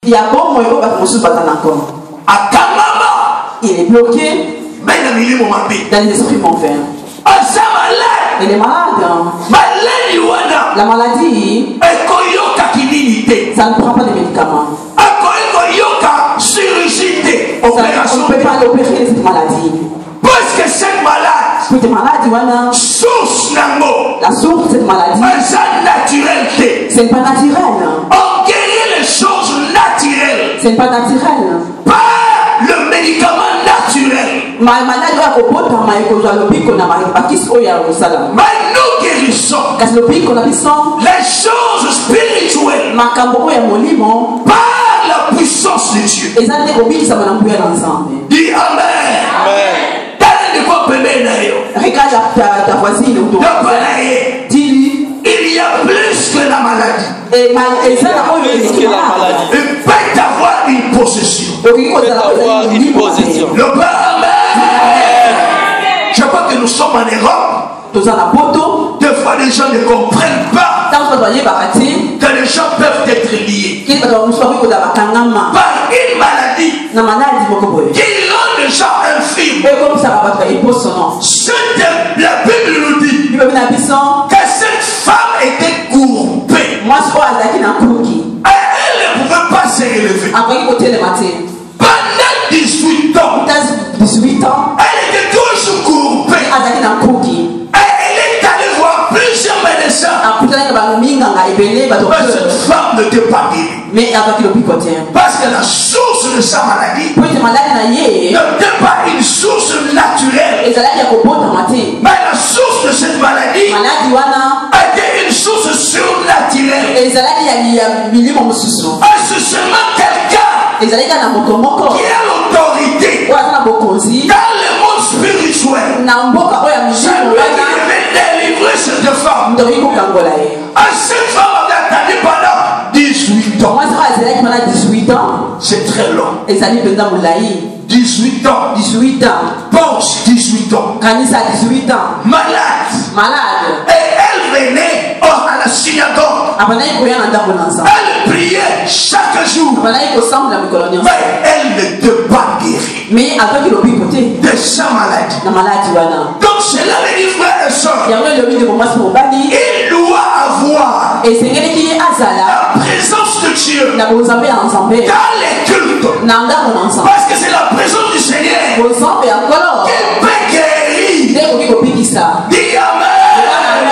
Il y a bon moyen pour que pas encore. À Kamama. Il est bloqué dans les esprits mauvais. Il est malade. La maladie, ça ne prend pas de médicaments. On ne peut pas l'opérer cette maladie. Parce que cette maladie, la source de cette maladie, c'est pas naturel. On guérit les choses naturelles. C'est pas naturel. Pas le médicament naturel. Mais nous guérissons les choses spirituelles par la puissance de Dieu. Dis Amen. Regarde ta voisine autour. Dis-lui. Il y a plus que la maladie. Il peut avoir une possession. Le Père, Amen. Je crois que nous sommes en Europe. Des fois, les gens ne comprennent pas que les gens peuvent être liés par une maladie qui rend les gens infirmes. La Bible nous dit que cette femme était courbée. Elle ne pouvait pas se relever. Pendant 18 ans, elle était toujours courbée. Elle est allée voir plusieurs médecins. Mais cette femme n'était pas guérie. Parce que la source de sa maladie n'était pas une source naturelle. Mais la source de cette maladie était une source surnaturelle. Et c'est seulement quelqu'un qui a l'autorité dans le monde spirituel. C'est lui qui devait délivrer cette femme. Cette femme avait attendu pendant 18 ans. C'est très long. 18 ans. Pense 18 ans. Malade. Et elle venait à la synagogue. Elle priait chaque jour. Mais elle n'était pas guérie de sa maladie. Donc c'est là les frères et sœurs. Il doit avoir la présence de Dieu dans les cultes. Parce que c'est la présence du Seigneur qui peut guérir. Dis Amen.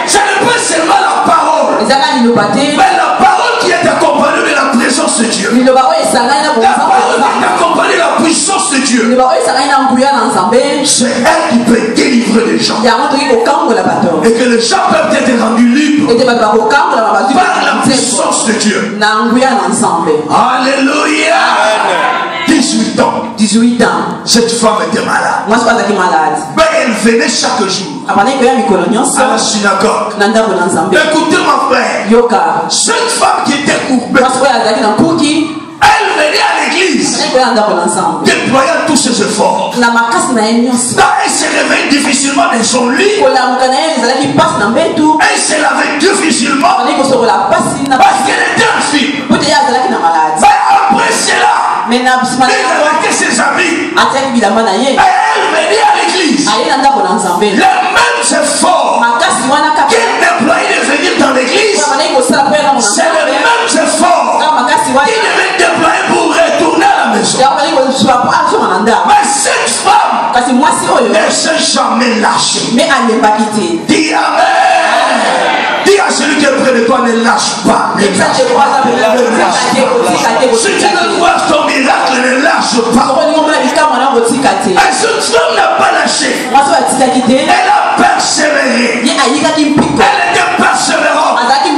Ce n'est pas seulement la parole, mais la parole qui est accompagnée de la présence de Dieu. La parole qui est accompagnée de la puissance de Dieu. C'est elle qui peut délivrer les gens. Et que les gens peuvent être rendus libres par la puissance de Dieu. Alléluia. 18 ans. Cette femme était malade. Mais elle venait chaque jour à la synagogue. Écoutez ma frère. Cette femme qui était courbée, elle venait à l'église déployant tous ses efforts. Elle se réveille difficilement dans son lit. Elle se lavait difficilement parce qu'elle était enceinte. Mais après cela, elle avait ses amis. Elle venait à l'église. Les mêmes efforts qu'elle déployait de venir dans l'église, c'est les mêmes efforts qu'il devait déployer pour retourner à la maison. Mais cette femme ne s'est jamais lâchée. Dis Amen. Dis à celui qui est près de toi, ne lâche pas. Si tu veux voir ton miracle, ne lâche pas. Et cette femme n'a pas lâché. Elle a persévéré. Elle était persévérante. Elle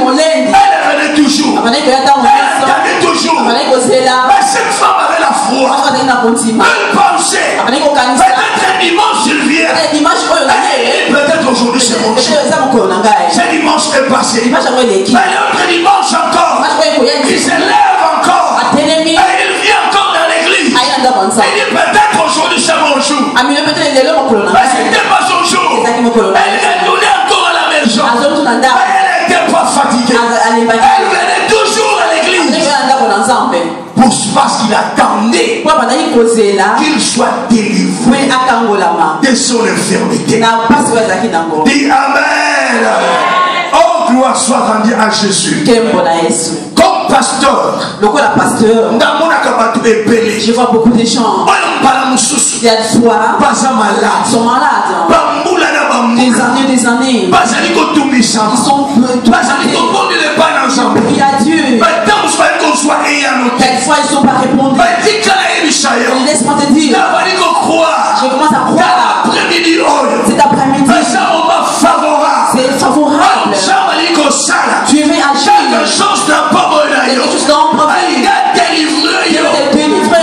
venait toujours. Elle attendait toujours. Mais cette femme avait la foi. Elle pensait. Peut-être dimanche il vient. Peut-être aujourd'hui c'est mon jour. Ce dimanche est passé. Mais l'autre dimanche encore. Il se lève encore. Et il vient encore dans l'église. Il dit peut-être aujourd'hui c'est mon jour. Mais ce n'était pas son jour. Elle retournait encore à la maison. Elle n'était pas fatiguée. Elle venait toujours à l'église. parce qu'il attendait qu'il soit délivré de son infirmité. Dis Amen. Oh, gloire soit rendue à Jésus. Comme pasteur, je vois beaucoup de gens. Il y a des soirs, ils sont malades. Des années. Ils sont il y a Dieu. Quelquefois ils ne sont pas répondus. Laisse-moi te dire. Je commence à croire. Cet après-midi, c'est favorable. Tu veux agir. Quelque chose n'a pas quelque chose dans ton vie. Il a délivré. Il a délivré.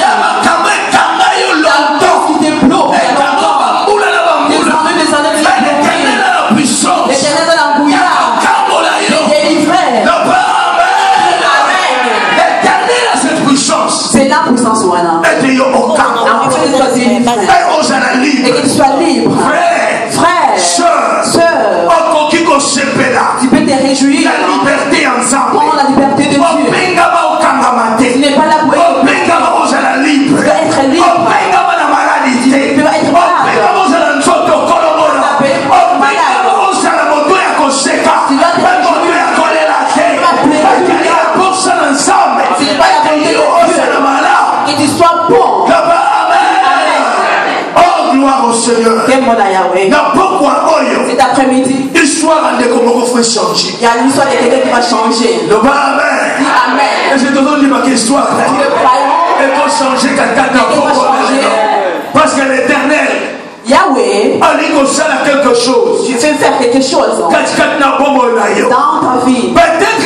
C'est la puissance. Et que tu sois libre. Frère, soeur, tu peux te réjouir. La liberté ensemble. Prends la liberté de Dieu. Tu n'es pas là pour être libre. Tu dois être libre. Tu peux être malade. Que tu sois bon. Oh, gloire au Seigneur. Cet après-midi, il y a l'histoire de quelqu'un qui va changer. Amen. Amen. Et je te donne une histoire. Il faut changer quelqu'un. Parce que l'Éternel, Yahweh, quelque chose. tu fais faire quelque chose dans ta vie. Peut-être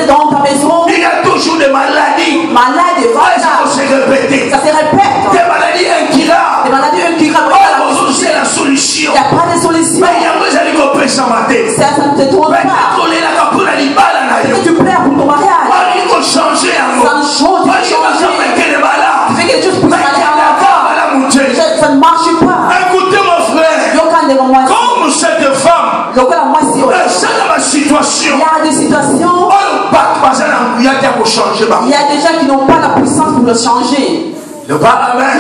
dans ta maison. Il y a toujours des maladies. Malades, Ça se répète. ça se répète. Des maladies incurables. Des maladies incurables. C'est la solution. Il n'y a pas de solution. Ça ne te trompe pas. Tu pleures pour ton mariage. Ça ne change pas. Tu fais quelque chose pour ça ne marche pas. Écoutez mon frère, comme cette femme, dans ma situation, il y a des situations, il y a des gens qui n'ont pas la puissance pour le changer. Amen.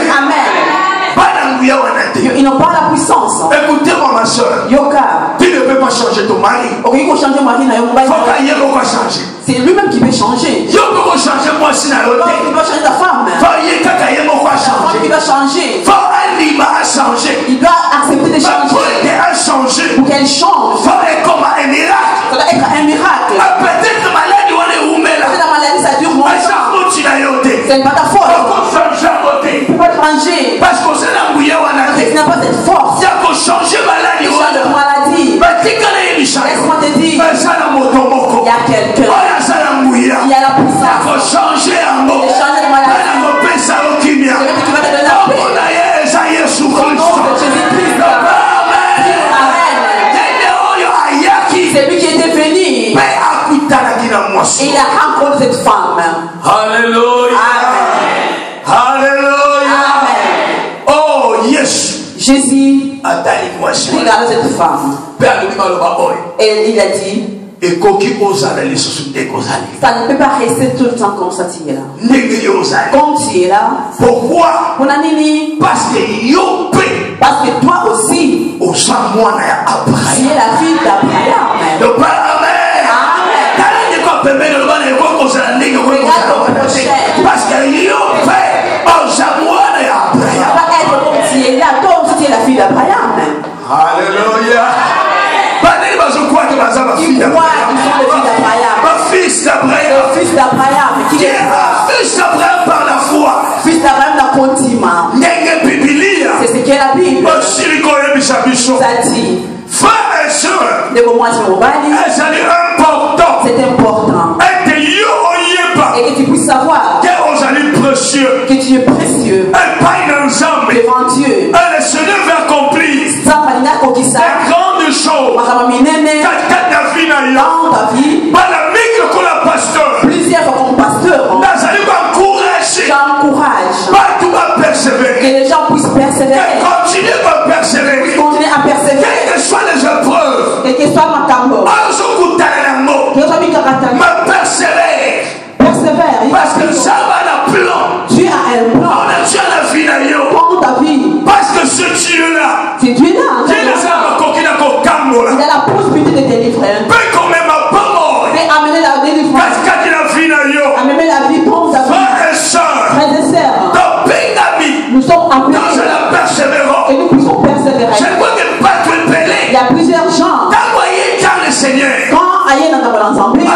Ils n'ont pas la puissance. Écoutez-moi ma soeur, tu ne peux pas changer ton mari. C'est lui-même qui peut changer. Il doit changer ta femme. Qui doit changer. Il doit accepter de changer. Pour qu'elle change. Ça doit être un miracle. Peut-être la maladie ça dure longtemps. C'est pas ta faute. Tu peux pas changer. Parce que tu n'as pas cette force. Il y a changer maladie. Laisse-moi te dire. Il y a quelqu'un. Il y a la puissance. Il faut changer un mot. Changer de maladie. Tu vas te donner la paix. Au nom de Jésus-Christ. C'est lui qui était venu. Et il a rencontré cette femme. Alléluia. Alléluia. Amen. Oh, yes. Jésus regarde cette femme. Et il a dit, ça ne peut pas rester tout le temps comme ça, tu es là. Comme tu es là. Pourquoi? Parce que toi aussi, tu es la fille d'Abraham. Parce que tu es là, toi aussi tu es la fille d'Abraham. Alléluia. Fils d'Abraham. Fils d'Abraham. Qui est fils d'Abraham par la foi. Fils d'Abraham n'a continua. C'est ce qu'est la Bible. Ça dit. Frères et sœurs. C'est important. Et que tu puisses savoir que tu es précieux devant Dieu. Le Seigneur va accomplir de grandes choses dans ta vie. Plusieurs fois comme pasteur, j'encourage que les gens puissent persévérer. Continuer à persévérer. Quelles que soient les épreuves, quel que soit ma tambo, persévère. Dieu a un plan pour ta vie. Parce que ce Dieu-là, c'est Dieu-là. il a la possibilité de délivrer. Mais amener la délivrance. Amener la vie dans ta vie. Frères et sœurs, nous sommes appelés et nous puissions persévérer. Il y a plusieurs gens. Quand Aïe dans l'ensemble, il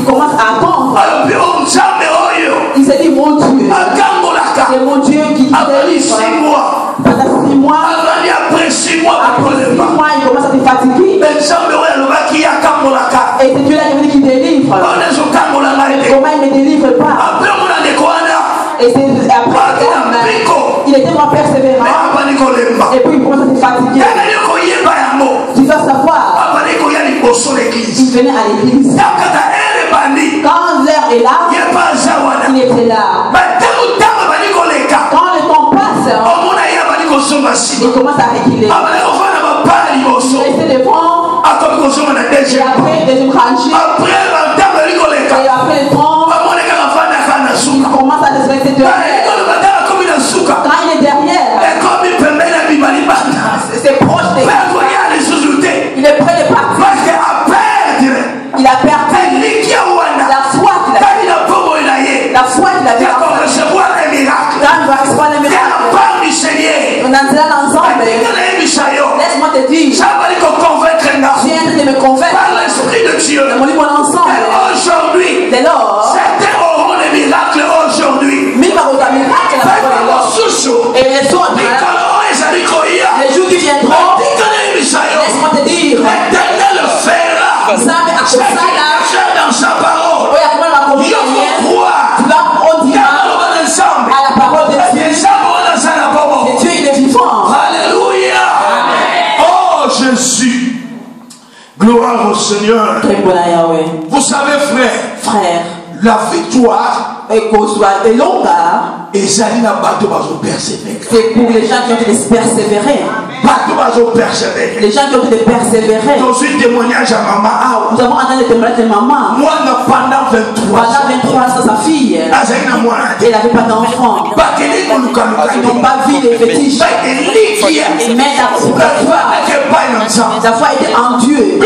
commence à attendre. Il s'est dit, mon Dieu, c'est mon Dieu qui délivre. Pendant 6 mois, après 6 mois, il commence à se fatiguer. Et c'est Dieu là qui délivre. Comment il ne délivre pas? Et c'est après il était moins persévérant. Et puis il commence à se fatiguer. Tu dois savoir. Il venait à l'église. Quand l'heure est là, il était là. Quand le temps passe, il commence à reculer. Il restait devant. Et après, deuxième rangée. Et après le temps, il commence à se rester derrière. Quand il est derrière, c'est proche de lui. Il est prêt de partir. Il a perdu la foi qu'il avait. La foi qu'il avait. Quand il va recevoir les miracles, on en sera ensemble. Laisse-moi te dire, tu es en train de me convaincre par l'Esprit de Dieu. Mon ensemble. Aujourd'hui, dès lors, certains auront des miracles aujourd'hui. Et les autres, les jours qui viendront, laisse-moi te dire, l'Éternel le fera. dans sa parole. Il faut croire. Tu vas dire à la parole de Dieu. Et Dieu, il est vivant. Alléluia. Oh Jésus. Gloire au Seigneur. Vous savez, frère, la victoire est longue. C'est pour les gens qui ont été persévérer. Les gens qui ont été persévérer. Nous avons entendu le témoignage de maman. Pendant 23 ans, sa fille, elle n'avait pas d'enfant. Ils n'ont pas vu les fétiches. Mais la foi était en Dieu. La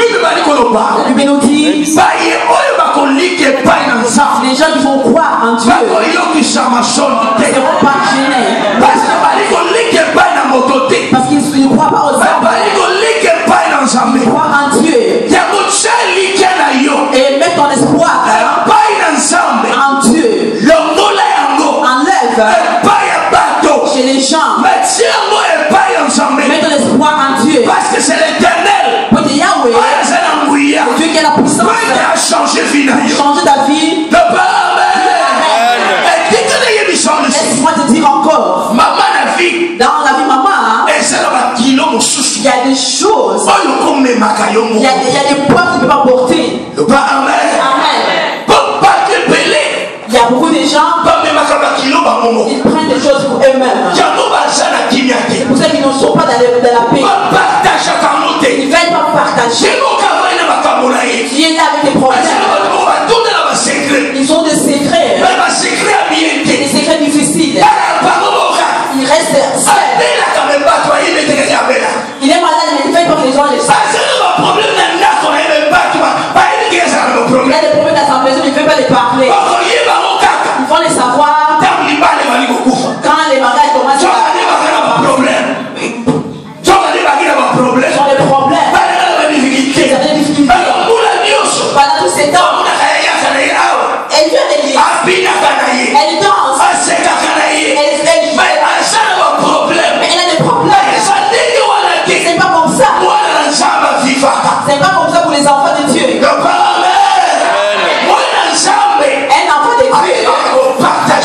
Bible nous dit, les gens qui vont croire en Dieu ne seront pas gênés. Parce qu'ils ne croient pas aux hommes. Ils croient en Dieu. Et mets ton espoir en Dieu. Enlève chez les gens. Mets ton espoir en Dieu. Parce que c'est l'Éternel. C'est Dieu qui a la puissance pour changer ta vie. Laisse-moi te dire encore. Dans la vie maman, il y a des choses. Il y a des poids que tu ne peux pas porter. Amen. Il y a beaucoup de gens qui prennent des choses pour eux-mêmes. C'est pour ça qu'ils ne sont pas dans la paix. Ils ne veulent pas partager. Qui est là avec des problèmes. Ils ont des secrets. Des secrets difficiles. Il reste seul. Il est malade, mais il ne fait pas que les gens le savent. Il a des problèmes dans sa maison, il ne fait pas les parler. Ils vont les savoir quand les mariages commencent à ils ont des problèmes. Ils ont des difficultés. Pendant tous ces temps, elle vient de l'église. Elle danse. Mais elle a des problèmes. C'est pas comme ça. C'est pas comme ça pour les enfants de Dieu. Un enfant de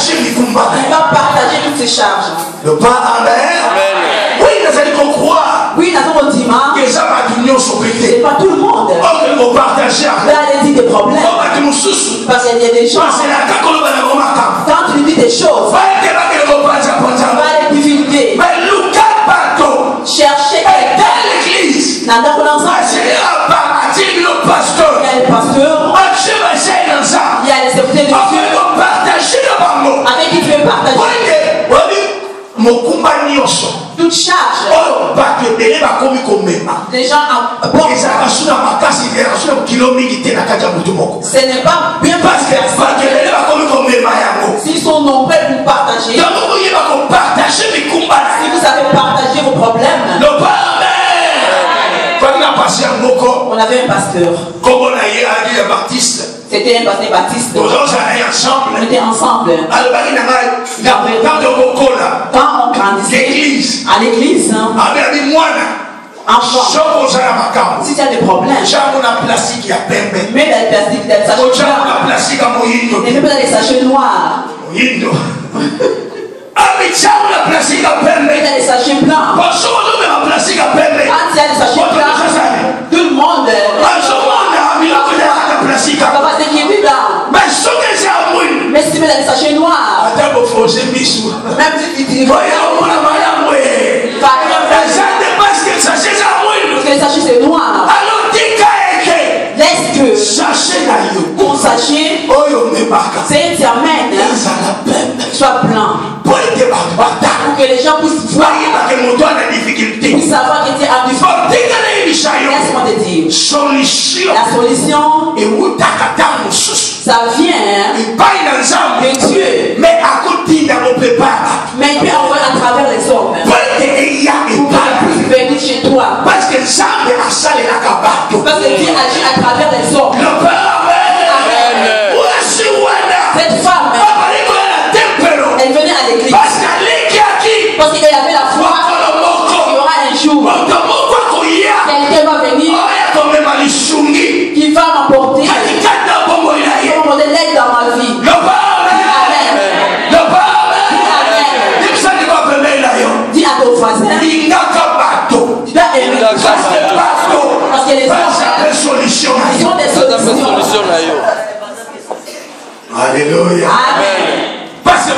Dieu, il va partager toutes ses charges. Oui, nous avons dit, c'est pas tout le monde. Là, elle dit des problèmes. Parce qu'il y a des gens, quand tu lui dis des choses, va les divulguer. Chercher l'église. Dans l'ensemble, il y a les pasteurs, il y a les secrétaires de Dieu. toute charge. Des gens en bon. Ce n'est pas bien parce que s'ils sont nombreux pour partager. Si vous savez partager vos problèmes. On avait un pasteur. C'était un pasteur baptiste. On était ensemble. Quand on grandissait à l'église, enfant, si tu as des problèmes, mets dans le plastique, dans le sachet noir. Et même dans les sachets noirs. Mets dans les sachets blancs. Quand il y a des sachets blancs, tout le monde va s'équiper là. Mais si tu mets dans les sachets noirs, même si tu dis parce que les sachets c'est noir. Laisse que ton sachet, c'est un diamètre, soit blanc. Pour que les gens puissent voir, puissent savoir que tu es en difficulté. Laisse-moi te dire, la solution, ça vient de Dieu. Mais il peut envoyer à travers les hommes pour qu'ils venir chez toi. Parce que Dieu agit à travers les hommes. Cette femme, elle venait à l'église parce qu'elle avait la foi qu'il y aura un jour quelqu'un va venir qui va m'apporter l'aide dans ma vie. Dis à ton voisin, tu dois aimer parce que les hommes ils ont des solutions. Alléluia. Amen. Parce que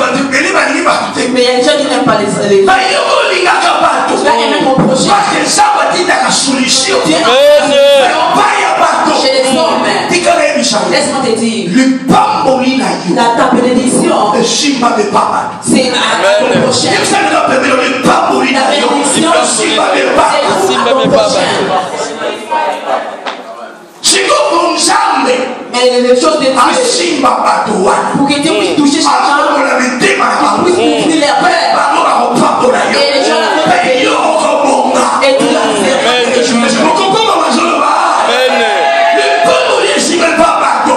mais il y a des gens qui n'aiment pas les aimer. Tu dois aimer mon prochain. Parce que ça va dire la solution. Chez les hommes. Laisse-moi te dire. Ta bénédiction. C'est à ton prochain. La bénédiction. C'est à ton prochain. Mais les choses de Dieu, pour que Dieu puisse toucher chacun, qu'il puisse ouvrir les peurs. Et les gens la payent. Et tout le monde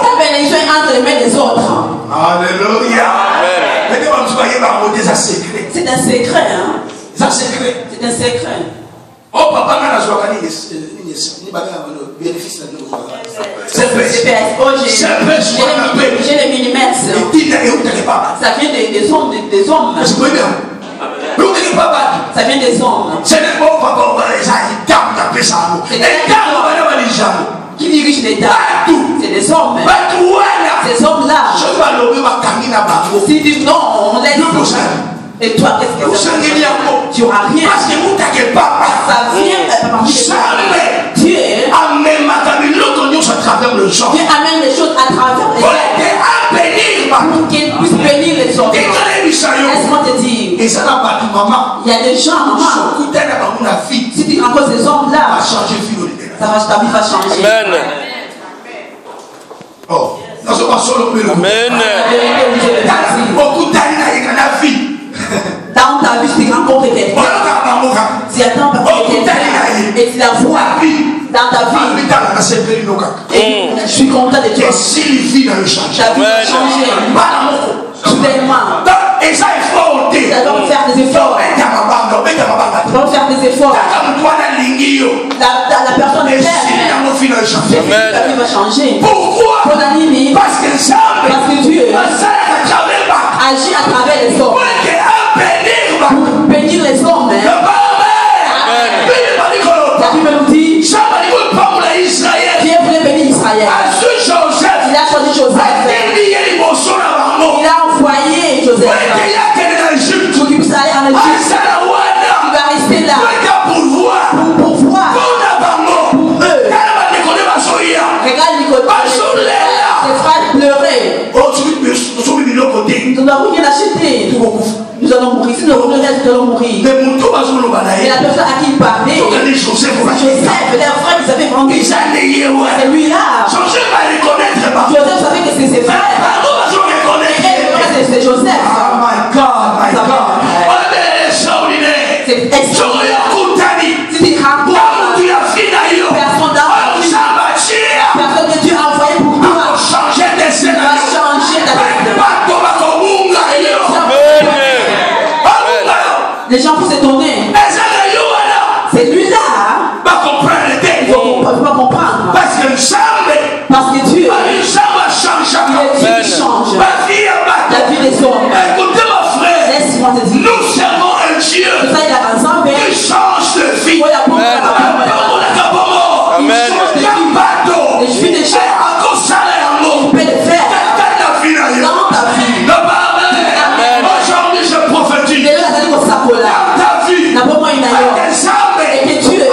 ta bénédiction est entre les mains des autres. Alléluia. C'est un secret. C'est un secret. Oh papa, j'ai les millimètres. Ça vient des hommes. Ça vient des hommes. Qui dirige l'État? C'est des hommes. Ces hommes-là, si tu dis non, on laisse. Et toi, qu'est-ce que ça fait? Tu n'auras rien. Parce que vous t'inquiétez pas. Ça vient Dieu amène les choses à travers les hommes. Pour qu'ils puissent bénir les hommes. Laisse-moi te dire. Il y a des gens, maman. Si tu rencontres ces hommes-là, ta vie va changer. Amen. Oh, amen. Dans ta vie, tu rencontres quelqu'un. Tu attends quelqu'un et tu la vois dans ta vie. Et je suis content de toi. Ta vie va changer. Soudainement. Ça doit faire des efforts. Tu dois faire des efforts. La personne est claire. Ta vie va changer. Pourquoi? Parce que Dieu agit à travers les hommes. Pour bénir les hommes. La Bible nous dit Dieu voulait bénir Israël. Il a choisi Joseph. Il a envoyé Joseph pour qu'il puisse aller en Égypte. Il va rester là pour voir pour eux. Regarde Nicodème. Ses frères pleuraient. Nous n'avons rien acheté. Nous nous allons mourir. Si nous allons mourir. Et la personne à qui il parlait, Joseph, les frères qui avaient vendu. C'est lui-là. Joseph savait que c'est ses frères. C'est Joseph. Oh my God, my God. C'est extraordinaire. C'est une grande personne que Dieu a envoyé pour toi. Il va changer ta vie. Les gens vont s'étonner. C'est lui-là. Il ne faut pas comprendre. Parce que Dieu, il change la vie des hommes. Écoutez mon frère, Laisse-moi te dire. nous servons un Dieu qui change de vie. Amen. Et je suis déjà occupé de faire dans ta vie. Aujourd'hui je prophétise dans ta vie et que Dieu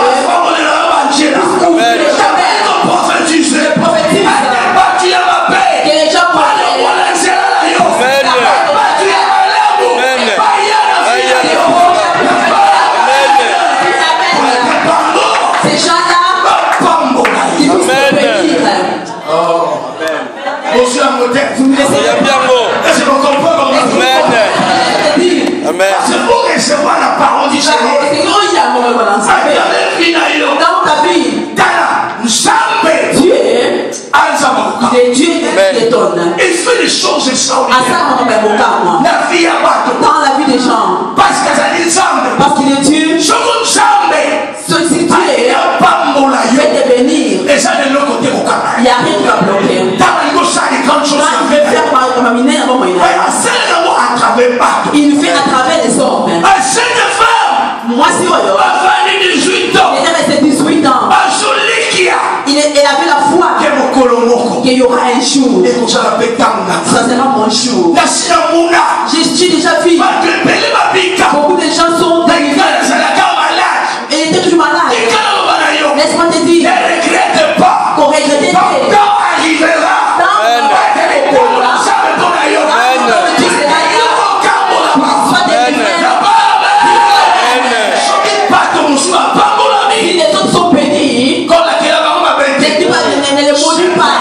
c'est pour recevoir la parole du Seigneur. Dans ta vie, Dieu est Dieu qui étonne. Il fait des choses extraordinaires dans la vie des gens. Parce qu'il est Dieu. Si Dieu fait te bénir, il n'y a rien qui va bloquer. Il le fait à travers les hommes. Moi, si on il est resté 18 ans. Il avait la foi qu'il y aura un jour. Ça sera mon jour. Je suis déjà vu. Beaucoup de gens sont arrivés. Et il était toujours malade. Laisse-moi te dire. Ne regrette pas. Qu'on regrettait. Ton temps arrivera. Les autres sont bénis. Ne les maudis pas.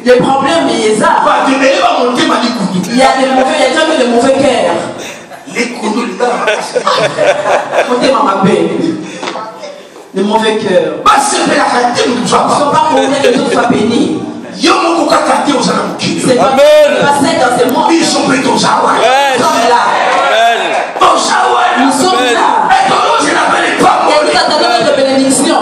Le problème est ça. Il y a des mauvais cœurs. Les mauvais cœurs. Ils ne sont pas mauvais que les autres soient bénis. C'est pas passé dans ce monde. Nous sommes là. Nous sommes là. Et nous attendons notre bénédiction.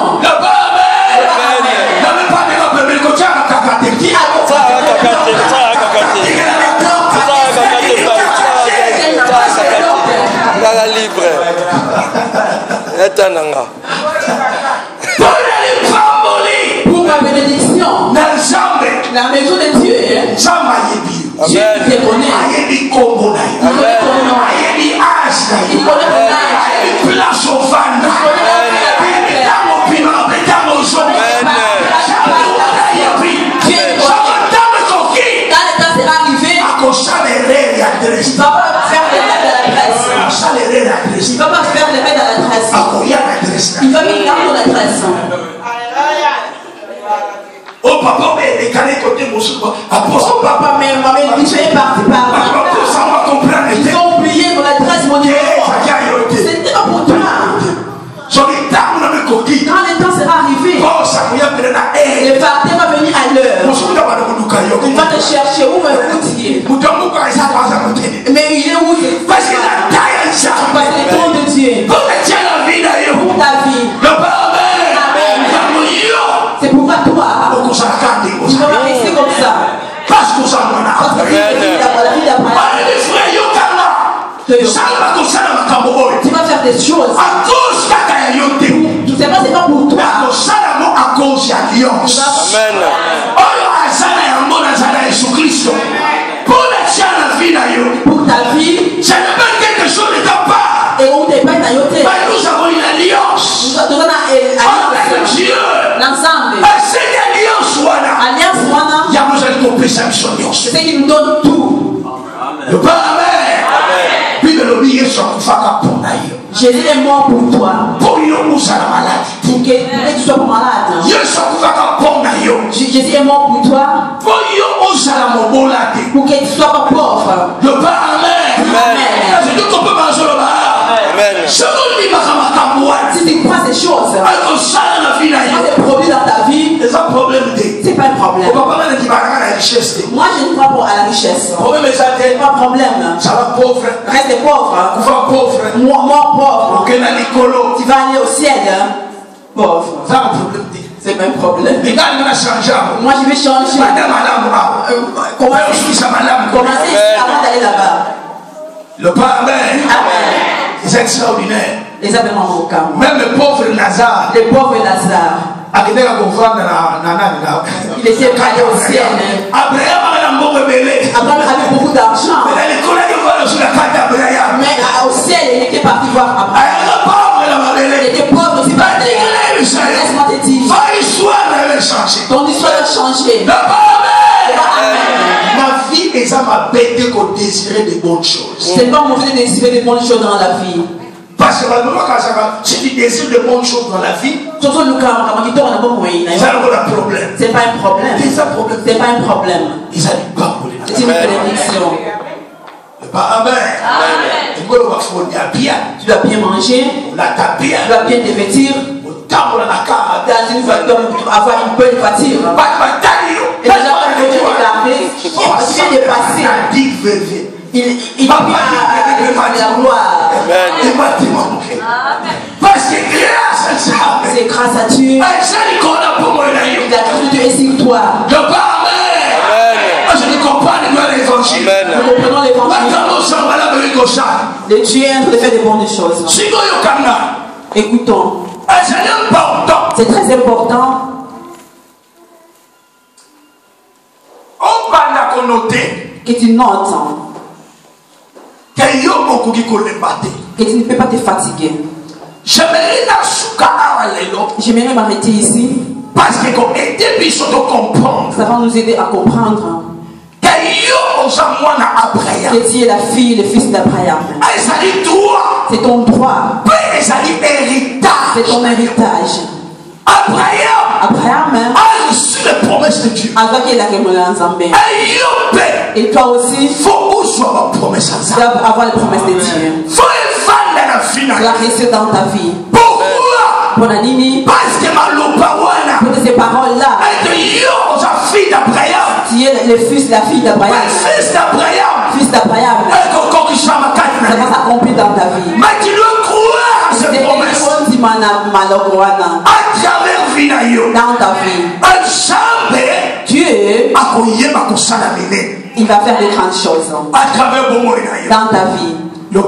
Pour ma bénédiction, la maison de Dieu, Dieu te connaît. Il connaît ton nom. Il connaît ton âge. Il va pas faire les raids à l'adresse. Il va pas faire les raids à l'adresse. Il va venir dans ton adresse. Oh papa, mais les canets côté mon souvent. Oh papa, mais maman, il dit parti par là. Ils ont oublié mon adresse, mon numéro. C'était pas pour toi. Quand le temps sera arrivé, le parti va venir à l'heure. Il va te chercher où me foutir. Mais il est où? Parce que le temps de Dieu. Pour ta vie. Amen. C'est pour toi. Tu vas rester comme ça. Parce que la vie d'après. Tu vas faire des choses. C'est pas pour toi. Amen. Pour ta vie, ce n'est pas quelque chose de ta part. Et on dépend de nous avons une Jésus est mort pour toi. Pour que tu sois malade. Jésus est mort pour toi. Pour que tu sois pas pauvre. Si tu crois ces choses, des produits dans ta vie, c'est pas un problème. Moi je ne crois pas à la richesse. C'est pas un problème. Reste pauvre. Moi pauvre. Tu vas aller au ciel. Pauvre. C'est pas un problème. Moi je vais changer. Commencez avant d'aller là-bas. Le Père, amen. C'est extraordinaire. Même le pauvre Lazare. Le pauvre Lazare. Il était allé au ciel. Abraham avait beaucoup d'argent. Mais au ciel, il était parti voir Abraham. Il était pauvre aussi. Laisse-moi te dire. Ton histoire a changé. Ma vie est à ma bête qu'on désirait de bonnes choses. C'est pas mauvais de désirer de bonnes choses dans la vie. Parce que si tu désires de bonnes choses dans la vie, c'est pas un problème. C'est pas un problème. C'est pas un problème. C'est une bénédiction. Amen. Tu dois bien manger. Tu dois bien te vêtir. Dans une voiture, avoir une bonne voiture. Et les gens vont te regarder. Tu viens de passer. Il vient à la gloire. Parce que grâce à ça, c'est grâce à Dieu. Il a cru que tu es sur toi. Je ne comprends pas l'évangile. Nous comprenons l'évangile. Le Dieu est en train de faire de bonnes choses. Écoutons. C'est très important. Que tu notes que tu ne peux pas te fatiguer. J'aimerais m'arrêter ici. Parce que ça va nous aider à comprendre que tu es la fille, le fils d'Abraham. C'est ton droit. C'est ton héritage. Abraham a reçu les promesses de Dieu. Et toi aussi, tu dois avoir les promesses de Dieu. Tu dois rester dans ta vie. Pourquoi? Parce que pour ces paroles-là, tu es le fils, la fille d'Abraham. Fils d'Abraham. Ça va s'accomplir dans ta vie. Mais tu dois croire à ces promesses. Dans ta vie, Dieu, il va faire de grandes choses dans ta vie. Le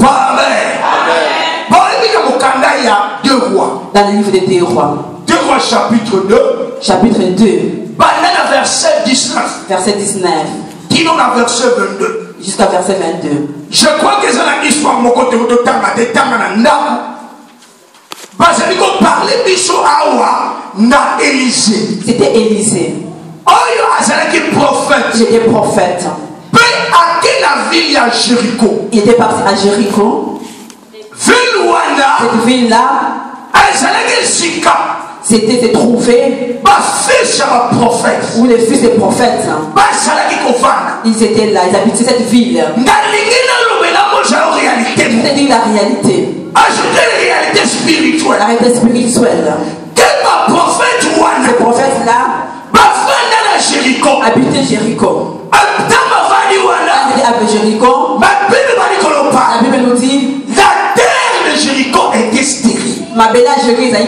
dans le livre des 2 Rois. 2 Rois chapitre 2. Chapitre 2. Verset 19. Verset 19. Disons à verset 22. Jusqu'à verset 22. Je crois que c'est une histoire mon côté de Tanga de Tanga. C'était Élisée. Il était prophète. Il était parti à Jéricho. Cette ville-là, c'était trouvé où les fils des prophètes, ils étaient là, ils habitaient cette ville. C'était dit la réalité. Ajouter la réalité spirituelle. La réalité spirituelle. Quel prophète ce prophète-là habitait Jéricho. Avec Jéricho, la Bible nous dit la terre de Jéricho était stérile. Ma belle Jéricho est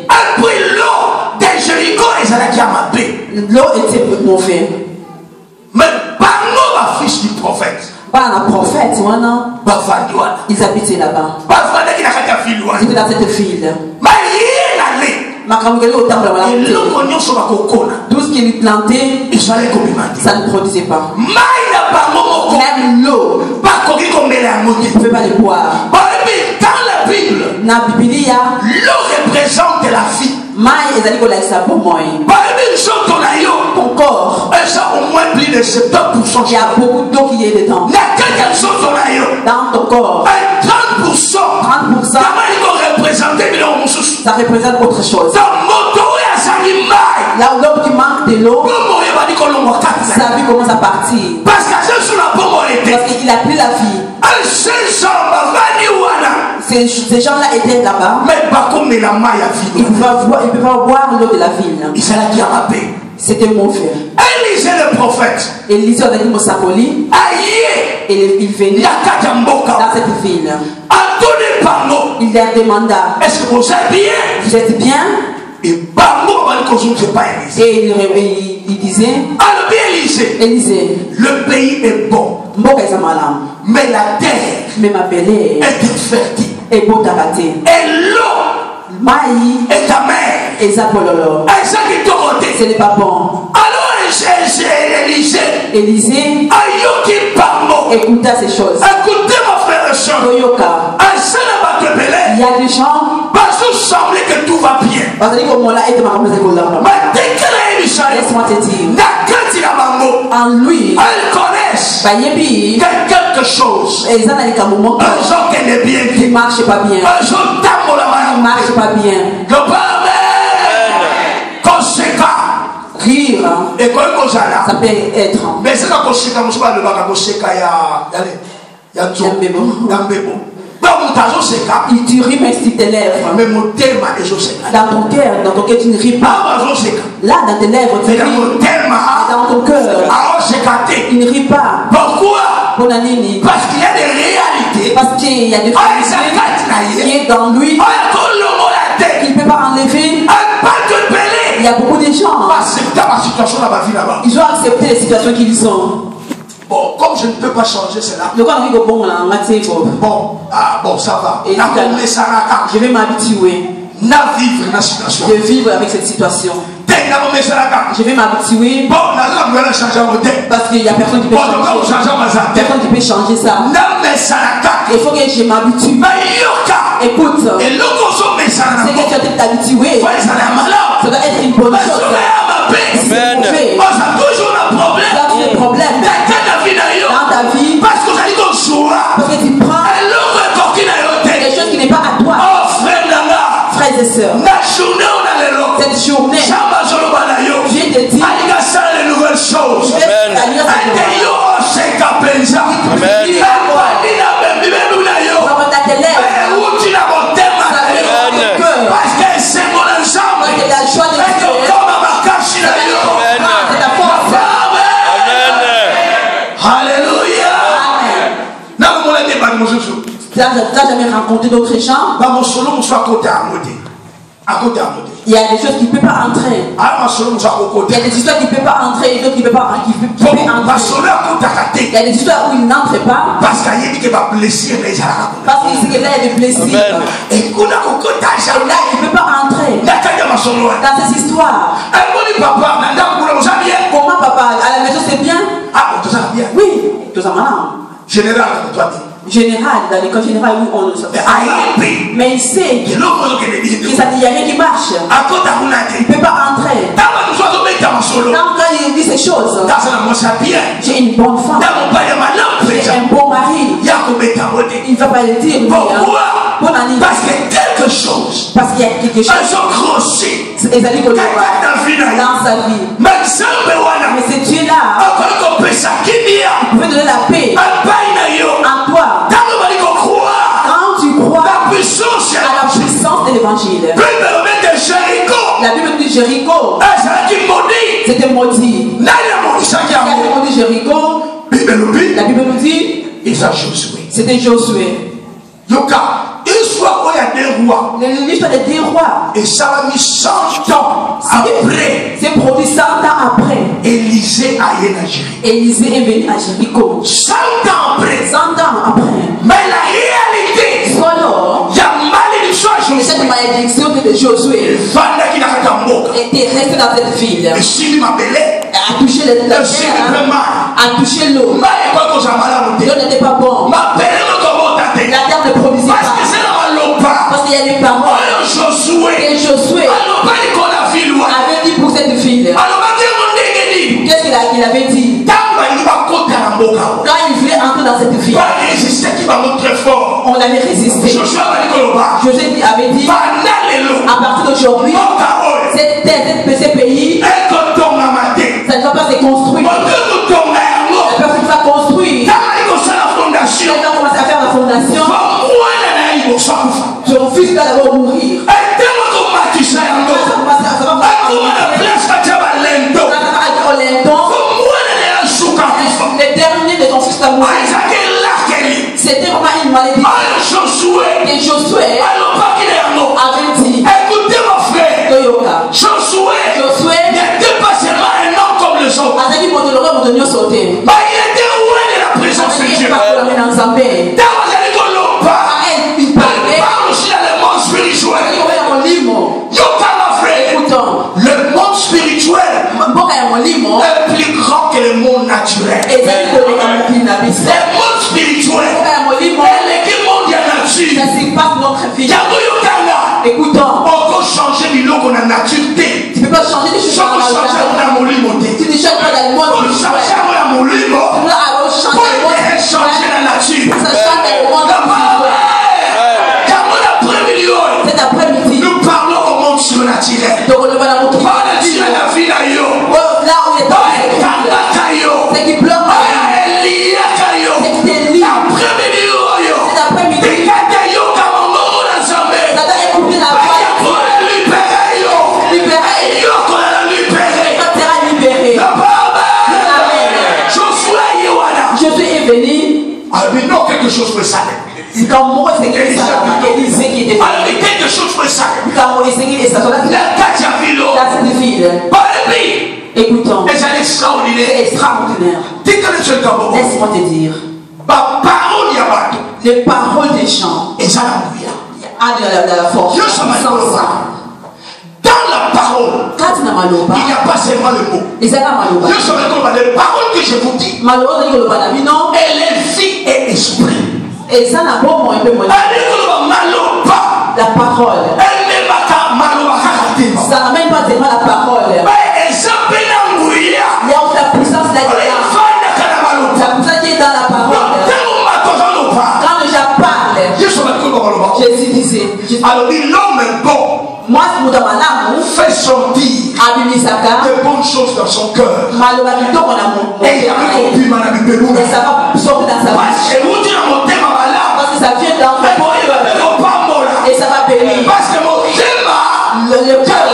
après l'eau de Jéricho l'eau était mauvaise. Mais par nous, la fils du prophète. Un prophète, ils habitaient là-bas. Ils étaient dans cette ville. Tout ce qu'il plantait, ça ne produisait pas. Même l'eau, il ne pouvait pas le boire. Dans la Bible, l'eau représente la vie. Ton corps, au moins plus de 70%. Il y a beaucoup d'eau qui est dedans. Dans ton corps, 30%. Ça représente autre chose. Là où l'homme qui manque de l'eau, sa vie commence à partir. Parce qu'il a pris la vie. Ces gens-là étaient là-bas. Ils pouvaient boire l'eau de la ville. C'était mon frère. Élisée le prophète. Élisée avec Mosakoli. Et il venait dans cette ville. Il leur demanda, est-ce que vous êtes bien? Vous êtes bien? Et il disait, Élisée, le pays est bon, mais la terre est fertile. Et l'eau est amère. Ce n'est pas bon. Élisée écouta ces choses. Écoutez mon frère et soeur. Il y a des gens qui semblent que tout va bien. Laisse-moi te dire, en lui, elles connaissent quelque chose. Elles ont qui ne marche pas bien. Qui ne marche pas bien. Rire, ça peut être. Mais c'est quand tu ris mais sur tes lèvres. Dans ton cœur tu ne ris pas. Là dans tes lèvres tu ris. Dans ton cœur tu ne ris pas. Pourquoi? Parce qu'il y a des réalités. Parce qu'il y a des réalités qui est dans lui. Il ne peut pas enlever. Il y a beaucoup de gens. Ils ont accepté les situations qu'ils ont. Bon, comme je ne peux pas changer cela. Bon, ça va. Je vais m'habituer. De vivre avec cette situation. Je vais m'habituer. Parce qu'il n'y a personne qui peut changer. Personne qui peut changer ça. Il faut que je m'habitue. Écoute, c'est que tu as été habitué. Ça doit être une bonne chose. Amen. Tu as des problèmes dans ta vie. Parce que tu prends quelque chose qui n'est pas à toi. Frères et sœurs, cette journée, je te dis, de nouvelles choses. Tu n'as jamais rencontré d'autres gens. Il y a des choses qui ne peuvent pas entrer. Il y a des histoires qui ne peuvent pas entrer et d'autres qui ne peuvent pas entrer. Il y a des histoires où ils n'entrent pas. Parce qu'il sait que là, il y a des blessures. Et là, il ne peut pas entrer dans ces histoires. Comment papa? À la maison, c'est bien? Oui, tout ça maintenant. Général, dans l'école générale, oui, on le sait. Mais il sait qu'il n'y a rien qui marche. Il ne peut pas entrer. Quand il dit ces choses, j'ai une bonne femme, j'ai un bon mari. Il ne va pas le dire. Pourquoi? Parce qu'il y a quelque chose. Parce qu'il y a quelque chose. Elles ont grossi. Dans sa vie. Mais ce Dieu-là, il peut donner la paix en toi. Quand tu crois à la puissance de l'évangile. La Bible dit Jéricho. C'était maudit. Qui avait maudit Jéricho? La Bible nous dit c'était Josué. L'histoire des deux rois. Et ça a mis 100 ans après. C'est produit 100 ans après. Élisée a été à Jéricho. Élisée est venu à Jéricho. 100 ans après. 100 ans après. Mais la réalité. Il y a malédiction à Josué. Cette malédiction de Josué était restée dans cette ville. A touché les terres, a touché l'eau. L'eau n'était pas bon. La terre ne produisait pas. Parce qu'il y a des paroles. Et Josué avait dit pour cette ville. qu'il avait dit. Quand il voulait entrer dans cette ville, on avait résisté. Josué avait dit, à partir d'aujourd'hui, ce pays, ça ne va pas se construire. La personne va construire. Elle va commencer à faire la fondation. Je refuse pas d'abord mourir. Les derniers de ton fils à mourir. C'était vraiment une maladie. Et Josué avait dit, écoutez mon frère, Josué n'était pas seulement un homme comme les autres. Il était où est la présence de Dieu. Il parle aussi dans le monde spirituel. Le monde spirituel est plus grand que le monde naturel. Le monde spirituel est le monde de la nature. Écoutons, on peut changer de l'eau qu'on a nature. Tu ne peux pas changer des choses dans la nature. Tu ne changes pas dans le monde. Tu peux changer la nature. Ça change dans le monde. Cet après-midi, nous parlons au monde surnaturel. Là où il est c'est qui bloque quelque chose peut s'arrêter. C'est comme moi, c'est quelque chose peut s'arrêter. La ville. Écoutons. C'est extraordinaire. Laisse-moi te dire. Les paroles des gens. De la force. Dans la parole, il n'y a pas seulement le mot. Les paroles que je vous dis, elle est vie et esprit. Et ça n'a pas la parole. Ça n'amène pas seulement la parole. Il y a la puissance là-dedans. La puissance qui est dans la parole. Quand je parle, Jésus disait, alors l'homme est bon. Moi, fait sortir de bonnes choses dans son cœur. Et ça va sortir dans sa bouche. Parce que ça vient dans mon cœur. Et ça va périr. Parce que mon le cœur